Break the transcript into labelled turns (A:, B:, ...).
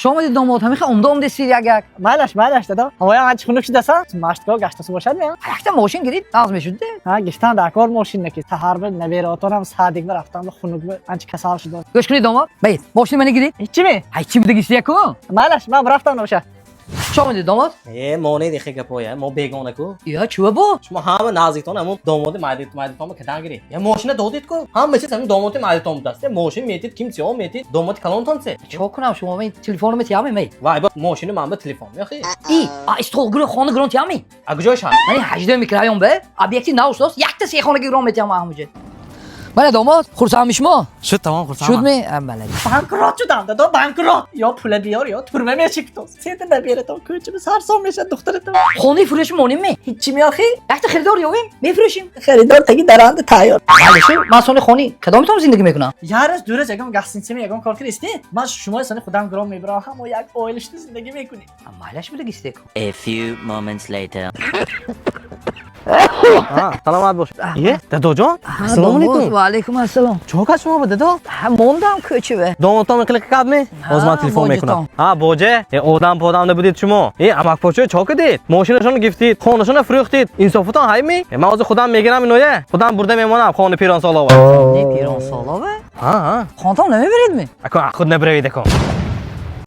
A: شما دید داماد همیشه عمده سیریاگک
B: مالش دادا هوای آنچ خنک شده سا ماشتگاه گشته باشد میام
A: هیچ ماشین گرید ناز میشده
B: ها گشتن دکار ماشین نکی سهار به نبیر آتونم صادق بر رفتم به خنک به آنچ کسال شده
A: گوش کنید داماد بید ماشین منو گرید
B: هیچی می
A: هیچی بوده گیستی کو
B: مالش ما رفتم نوشه
A: شما دید داماد
C: مونه دیگه که پویا ما بیگانه کو
A: یا چوه با
C: شما همه نازیکتون همون داماد مایدتون کدام گیری یا ماشین دادید کو هم مثل همین داماد مایدتون دست ماشین میتید کیمچی او میتید داماد کلانتون سه
A: چه کنم شما می تلفن می تیامی می
C: وای با ماشین من به تلفن میخی
A: ای استولگر خانه گرون تیامی
C: اگجوش هم
A: من 18 میکرایم به ابیکتی ناوستوس یک تا سی خانه گرون می تیام همونجا بله داماد خورسام میشما
D: شد تمام خورسام
A: شد می بله
B: بانکرات شدم دادا بانکرات یا پول بیار یا تورمه میچیکتو سید نبیره تو کوچه بس هر سال میشه دختر تو
A: خانه فروش مونیم می
B: هیچی می آخی
A: یک تا خریدار یاویم میفروشیم
B: خریدار تگی درآمد تایار
A: بله شو من سون خانی کدامتون زندگی میکنم
B: یار از دور از یکم گاستینچه می یکم کار کردی من شما سن خودم گرام میبرم هم و یک اویلشت زندگی میکنی
A: مالش بوده گیستی کو
E: A few moments later.
D: سلامت باش یه دادا جان السلام علیکم
A: و علیکم السلام
D: چوکا شما به دادا
A: موندم کوچه به
D: دامادتون کلیک کردمی باز من تلفن میکنم ها بوجه آدم پادم نبودید شما این امک پاچه چاک دید ماشینشون گفتید خونشون فروختید انصافتان هایمی من از خودم میگیرم اینویه خودم برده میمونم خانه پیران سالا
A: نه پیران سالا به
D: ها
A: خانتام نمیبرید می
D: اکو خود نبرید کن